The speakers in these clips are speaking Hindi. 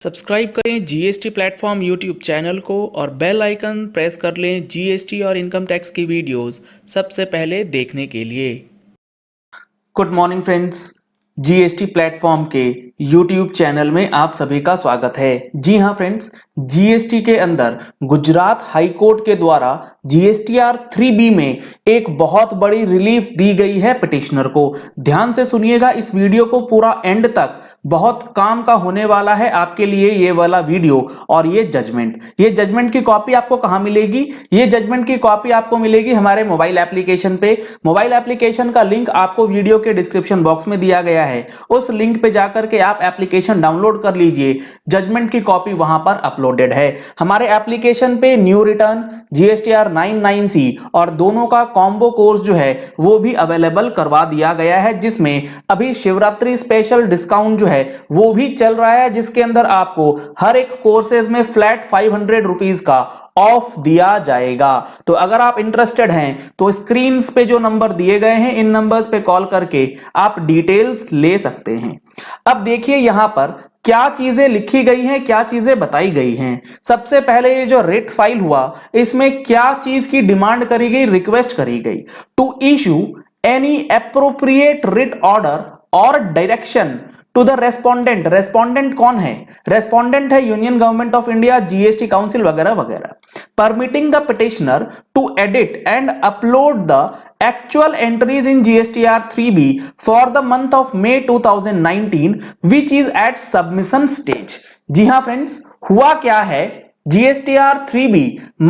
सब्सक्राइब करें जीएसटी प्लेटफॉर्म यूट्यूब चैनल को और बेल आइकन प्रेस कर लें जीएसटी और इनकम टैक्स की वीडियोस सबसे पहले देखने के लिए। Good morning friends, GST platform के यूट्यूब चैनल में आप सभी का स्वागत है। जी हाँ फ्रेंड्स, जीएसटी के अंदर गुजरात हाई कोर्ट के द्वारा जीएसटीआर 3B में एक बहुत बड़ी रिलीफ दी गई है पिटिशनर को। ध्यान से सुनिएगा इस वीडियो को पूरा एंड तक, बहुत काम का होने वाला है आपके लिए ये वाला वीडियो। और ये जजमेंट की कॉपी आपको कहां मिलेगी? ये जजमेंट की कॉपी आपको मिलेगी हमारे मोबाइल एप्लीकेशन पे। मोबाइल एप्लीकेशन का लिंक आपको वीडियो के डिस्क्रिप्शन बॉक्स में दिया गया है। उस लिंक पे जाकर के आप एप्लीकेशन डाउनलोड कर लीजिए। जजमेंट की कॉपी वहां पर अपलोडेड है। हमारे एप्लीकेशन पे न्यू रिटर्न, जीएसटीआर 99C और दोनों का कॉम्बो कोर्स जो है वो भी अवेलेबल करवा दिया गया है, जिसमें अभी शिवरात्रि स्पेशल डिस्काउंट जो है वो भी चल रहा है, जिसके अंदर आपको हर एक कोर्सेज में फ्लैट 500 रुपीज का ऑफ दिया जाएगा। तो अगर आप इंटरेस्टेड हैं तो स्क्रीन पे जो नंबर दिए गए हैं इन नंबर्स पे कॉल करके आप डिटेल्स ले सकते हैं। अब देखिए यहां पर क्या चीजें लिखी गई हैं, क्या चीजें बताई गई हैं। सबसे पहले ये जो रिट फाइल हुआ, इसमें क्या चीज की डिमांड करी गई, रिक्वेस्ट करी गई to issue any appropriate writ order और direction to the respondent. Respondent कौन है? रेस्पोंडेंट है union government of India, GST council वगैरह वगैरह। Permitting the petitioner to edit and upload the actual entries in GSTR 3B for the month of May 2019 which is at submission stage। जी हां फ्रेंड्स, हुआ क्या है, GSTR 3B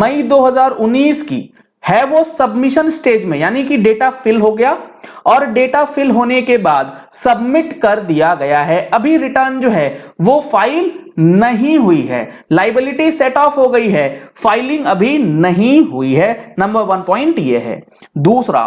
मई 2019 की है वो सबमिशन स्टेज में, यानी कि डेटा फिल हो गया और डेटा फिल होने के बाद सबमिट कर दिया गया है। अभी रिटर्न जो है वो फाइल नहीं हुई है, लाइबिलिटी सेट ऑफ हो गई है, फाइलिंग अभी नहीं हुई है। नंबर 1 पॉइंट ये है। दूसरा,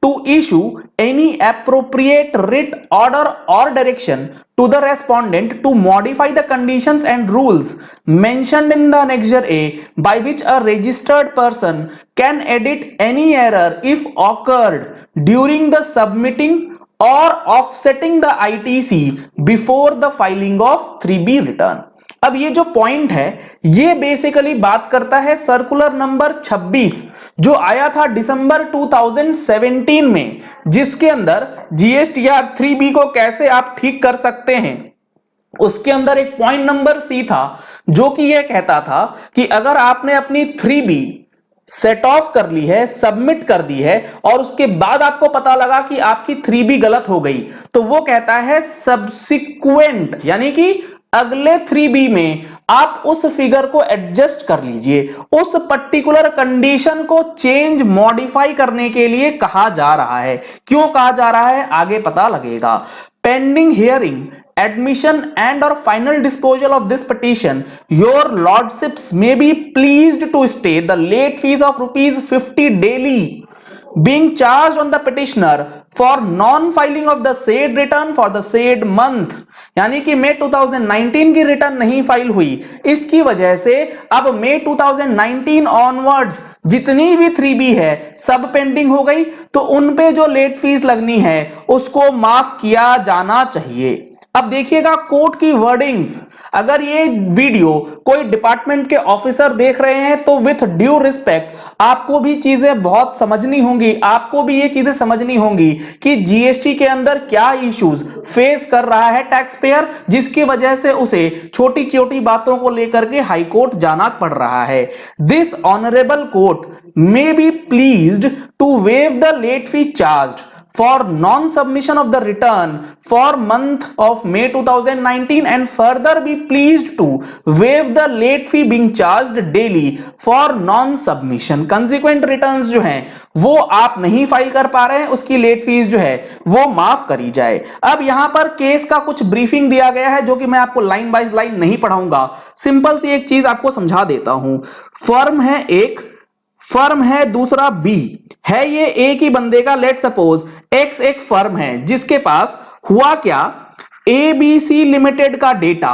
to issue any appropriate writ order और direction to the respondent to modify the conditions and rules mentioned in the annexure A by which a registered person can edit any error if occurred during the submitting or offsetting the ITC before the filing of 3B return। अब ये जो पॉइंट है ये बेसिकली बात करता है सर्कुलर नंबर 26 जो आया था दिसंबर 2017 में, जिसके अंदर जीएसटीआर 3B को कैसे आप ठीक कर सकते हैं। उसके अंदर एक पॉइंट नंबर C था जो कि यह कहता था कि अगर आपने अपनी 3B सेट ऑफ कर ली है, सबमिट कर दी है और उसके बाद आपको पता लगा कि आपकी 3B गलत हो गई, तो वो कहता है सब्सिक्वेंट, यानी कि अगले 3B में आप उस फिगर को एडजस्ट कर लीजिए। उस पर्टिकुलर कंडीशन को चेंज मॉडिफाई करने के लिए कहा जा रहा है। क्यों कहा जा रहा है आगे पता लगेगा। Pending hearing, admission and or final disposal of this petition, your lordships may be pleased to stay the late fees of ₹50 daily being charged on the petitioner for non-filing of the said return for the said month। यानी कि मई 2019 की रिटर्न नहीं फाइल हुई, इसकी वजह से अब मई 2019 ऑनवर्ड्स जितनी भी 3B है सब पेंडिंग हो गई, तो उन पे जो लेट फीस लगनी है उसको माफ किया जाना चाहिए। अब देखिएगा कोर्ट की वर्डिंग्स। अगर ये वीडियो कोई डिपार्टमेंट के ऑफिसर देख रहे हैं तो विथ ड्यू रिस्पेक्ट आपको भी चीजें बहुत समझनी होंगी, आपको भी ये चीजें समझनी होंगी कि जीएसटी के अंदर क्या इश्यूज फेस कर रहा है टैक्स पेयर, जिसकी वजह से उसे छोटी छोटी बातों को लेकर के हाई कोर्ट जाना पड़ रहा है। This honourable court may be pleased to waive the late fee charged for non-submission of the return for month of May 2019 and further be pleased to waive the late fee being charged daily for non-submission। consequent returns जो हैं वो आप नहीं फाइल कर पा रहे हैं, उसकी लेट फीस जो है वो माफ करी जाए। अब यहां पर केस का कुछ ब्रीफिंग दिया गया है जो कि मैं आपको लाइन बाय लाइन नहीं पढ़ाऊंगा, सिंपल सी एक चीज आपको समझा देता हूं। फर्म है एक, फर्म है दूसरा B है, ये एक ही बंदे का, लेट सपोज X एक फर्म है जिसके पास हुआ क्या, ABC लिमिटेड का डेटा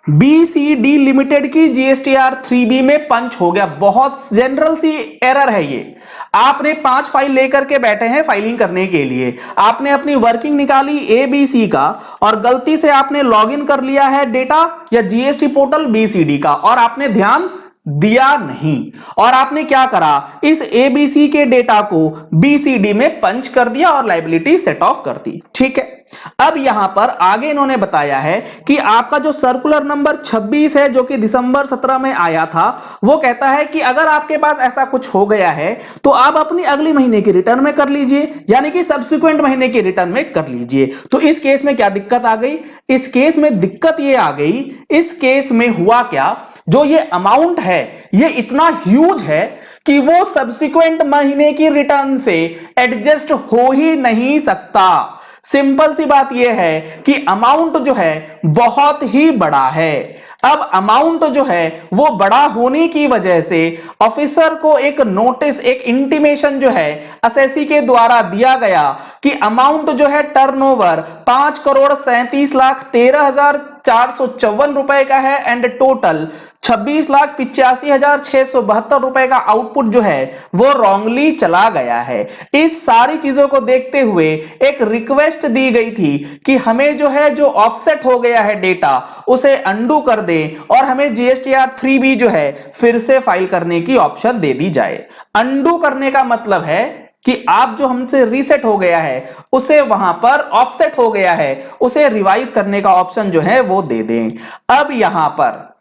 BCD लिमिटेड की GSTR 3B में पंच हो गया। बहुत जनरल सी एरर है ये। आपने 5 फाइल लेकर के बैठे हैं फाइलिंग करने के लिए, आपने अपनी वर्किंग निकाली ABC का और गलती से आपने लॉगिन कर लिया है डेटा या GST पोर्टल BCD का और आपने ध्यान दिया नहीं और आपने क्या करा, इस ABC के डेटा को BCD में पंच कर दिया और लायबिलिटी सेट ऑफ कर दी। ठीक है, अब यहां पर आगे इन्होंने बताया है कि आपका जो सर्कुलर नंबर 26 है जो कि दिसंबर 17 में आया था, वो कहता है कि अगर आपके पास ऐसा कुछ हो गया है तो आप अपनी अगली महीने की रिटर्न में कर लीजिए, यानी कि सब्सिक्वेंट महीने की रिटर्न में कर लीजिए। तो इस केस में क्या दिक्कत आ गई, इस केस में दिक्कत ये आ गई, इस केस में हुआ क्या, जो ये अमाउंट है ये इतना ह्यूज है कि वो सब्सिक्वेंट महीने की रिटर्न से एडजस्ट हो ही नहीं सकता। सिंपल सी बात यह है कि अमाउंट जो है बहुत ही बड़ा है। अब अमाउंट जो है वो बड़ा होने की वजह से ऑफिसर को एक नोटिस, एक इंटीमेशन जो है असेसी के द्वारा दिया गया कि अमाउंट जो है टर्नओवर 5,37,13,454 रुपए का है एंड टोटल 26,85,672 रुपए का आउटपुट जो है वो रॉन्गली चला गया है। इस सारी चीजों को देखते हुए एक रिक्वेस्ट दी गई थी कि हमें जो है जो ऑफसेट हो गया है डेटा उसे अंडू कर दे और हमें GSTR 3B जो है फिर से फाइल करने की ऑप्शन दे दी जाए। अंडू करने का मतलब है कि आप जो हमसे रीसेट हो गया है उसे वहां पर ऑफसेट हो गया है उसे रिवाइज करने का ऑप्शन जो है वो दे दें। अब यहां पर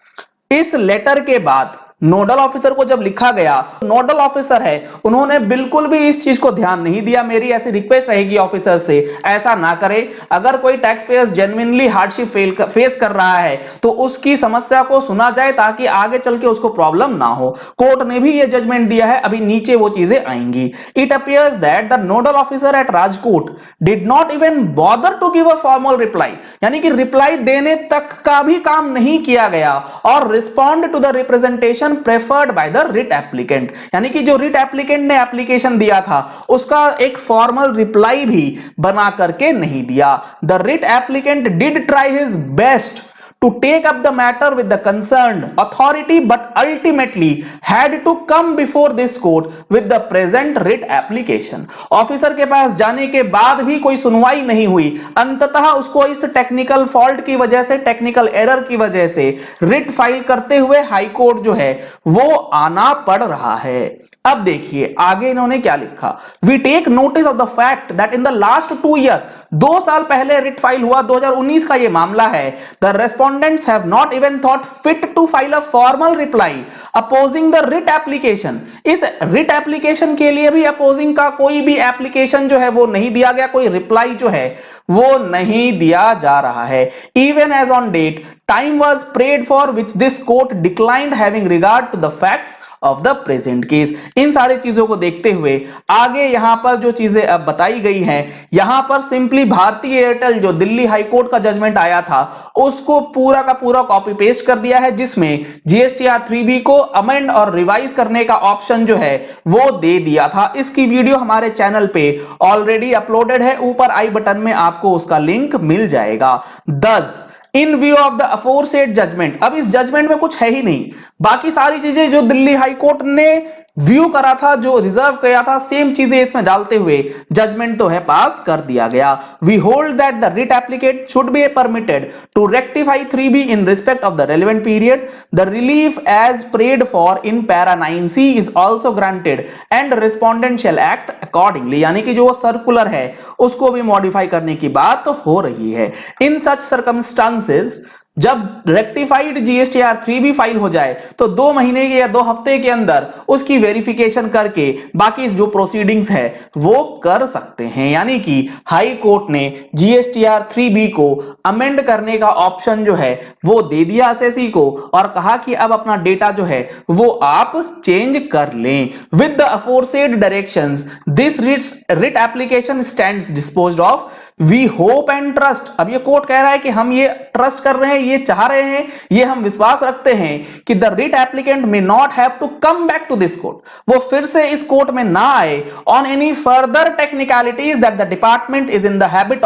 इस लेटर के बाद नोडल ऑफिसर को जब लिखा गया, नोडल ऑफिसर है उन्होंने बिल्कुल भी इस चीज को ध्यान नहीं दिया। मेरी ऐसी रिक्वेस्ट रहेगी ऑफिसर से, ऐसा ना करे। अगर कोई tax payers genuinely hardship face कर रहा है तो उसकी समस्या को सुना जाए ताकि आगे चल के उसको प्रॉब्लम ना हो। कोर्ट ने भी यह जजमेंट दिया है, अभी नीचे वो चीजें आएंगी। It appears that the nodal officer at Rajkot did not even bother to give a formal reply, यानी कि रिप्लाई देने तक का भी काम नहीं किया गया और respond to the representation preferred by the writ applicant, यानी कि जो रिट एप्लीकेंट ने एप्लीकेशन दिया था उसका एक फॉर्मल रिप्लाई भी बना करके नहीं दिया। The writ applicant did try his best to take up the matter with the concerned authority but ultimately had to come before this court with the present writ application। Officer के पास जाने के बाद भी कोई सुनवाई नहीं हुई, अंततः उसको इस टेक्निकल फॉल्ट की वजह से, टेक्निकल एरर की वजह से रिट फाइल करते हुए हाई कोर्ट जो है वो आना पड़ रहा है। अब देखिए आगे इन्होंने क्या लिखा, we take notice of the fact that in the last 2 years, 2 साल पहले रिट फाइल हुआ, 2019 का ये मामला है। The respondents have not even thought fit to file a formal reply opposing the writ application. इस रिट एप्लीकेशन के लिए भी अपोजिंग का कोई भी एप्लीकेशन जो है वो नहीं दिया गया, कोई रिप्लाई जो है वो नहीं दिया जा रहा है। Even as on date time was prayed for which this court declined having regard to the facts of the present case। इन सारी चीजों को देखते हुए आगे यहां पर जो चीजें अब बताई गई हैं, यहां पर सिंपली भारतीय एयरटेल जो दिल्ली हाई कोर्ट का जजमेंट आया था उसको पूरा का पूरा कॉपी पेस्ट कर दिया है, जिसमें GSTR 3B को अमेंड और रिवाइज करने का ऑप्शन जो है वो दे दिया था। इसकी वीडियो हमारे चैनल पे ऑलरेडी अपलोडेड है, ऊपर आई बटन में आपको उसका लिंक मिल जाएगा। 10 in view of the aforesaid judgment, अब इस जजमेंट में कुछ है ही नहीं, बाकी सारी चीजें जो दिल्ली हाई कोर्ट ने व्यू करा था, जो रिजर्व किया था, सेम चीजें इसमें डालते हुए जजमेंट तो है पास कर दिया गया। We hold that the writ applicant should be permitted to rectify 3B in respect of the relevant period. The relief as prayed for in para 9C is also granted and respondent shall act accordingly, यानी कि जो सर्कुलर है उसको भी मॉडिफाई करने की बात हो रही है। इन सच सर्कमस्टांसेस जब रेक्टिफाइड GSTR 3B फाइल हो जाए तो 2 महीने के या 2 हफ्ते के अंदर उसकी वेरिफिकेशन करके बाकी जो प्रोसीडिंग्स है वो कर सकते हैं, यानी कि हाई कोर्ट ने GSTR 3B को अमेंड करने का ऑप्शन जो है वो दे दिया एसएससी को और कहा कि अब अपना डेटा जो है वो आप चेंज कर लें। With the aforesaid directions this writ application stands disposed of. We hope and trust, अब ये कोर्ट कह रहा है कि हम ये ट्रस्ट कर रहे हैं, ये चाह रहे हैं, ये हम विश्वास रखते हैं कि the writ applicant may not have to come back to this court, वो फिर से इस कोर्ट में ना आए on any further technicalities that the department is in the habit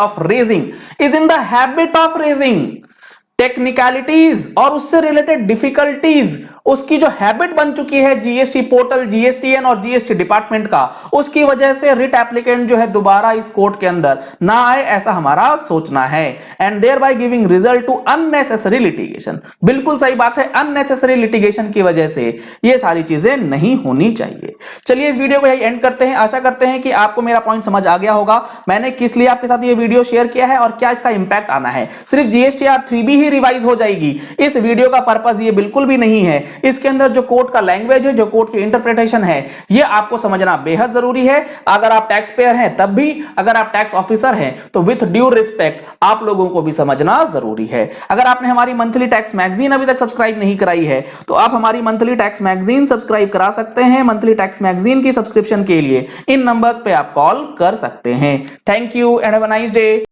of raising, technicalities और उससे रिलेटेड डिफिकल्टीज, उसकी जो हैबिट बन चुकी है जीएसटी पोर्टल, जीएसटीएन और जीएसटी डिपार्टमेंट का, उसकी वजह से रिट एप्लीकेंट जो है दोबारा इस कोर्ट के अंदर ना आए, ऐसा हमारा सोचना है। And thereby giving result to unnecessary litigation. बिल्कुल सही बात है, अननेसेसरी लिटिगेशन की वजह से ये सारी चीजें नहीं होनी चाहिए। चलिए इस वीडियो को यही एंड करते हैं। आशा करते हैं कि आपको मेरा पॉइंट समझ आ गया होगा, मैंने किस लिए आपके साथ ये वीडियो शेयर किया है और क्या इसका इंपैक्ट आना है। सिर्फ जीएसटीआर 3B ही रिवाइज हो जाएगी, इस वीडियो का पर्पस ये बिल्कुल भी नहीं है। इसके अंदर जो कोर्ट का लैंग्वेज है, जो कोर्ट की इंटरप्रिटेशन है, ये आपको समझना बेहद जरूरी है। अगर आप टैक्स पेयर हैं तब भी, अगर आप टैक्स ऑफिसर हैं तो विथ ड्यू रिस्पेक्ट आप लोगों को भी समझना जरूरी है। अगर आपने हमारी मंथली टैक्स मैगजीन अभी तक सब्सक्राइब नहीं कराई है तो आप हमारी मंथली टैक्स मैगजीन सब्सक्राइब करा सकते हैं। मंथली टैक्स मैगजीन की सब्सक्रिप्शन के लिए इन नंबर्स पे आप कॉल कर सकते हैं। Thank you and have a nice day.